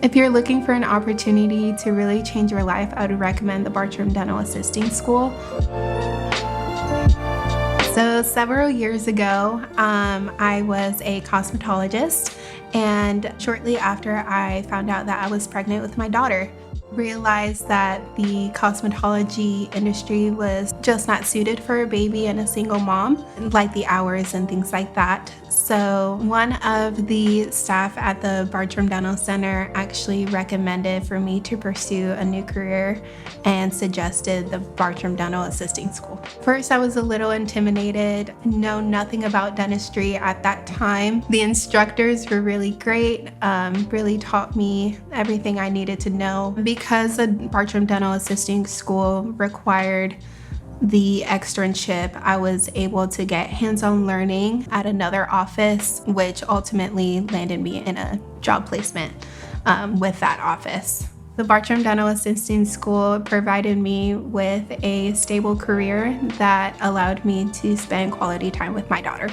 If you're looking for an opportunity to really change your life, I would recommend the Bartram Dental Assisting School. So several years ago, I was a cosmetologist, and shortly after I found out that I was pregnant with my daughter, realized that the cosmetology industry was just not suited for a baby and a single mom, like the hours and things like that. So one of the staff at the Bartram Dental Center actually recommended for me to pursue a new career and suggested the Bartram Dental Assisting School. First, I was a little intimidated, know nothing about dentistry at that time. The instructors were really great, really taught me everything I needed to know. Because the Bartram Dental Assisting School required the externship, I was able to get hands-on learning at another office, which ultimately landed me in a job placement with that office. The Bartram Dental Assisting School provided me with a stable career that allowed me to spend quality time with my daughter.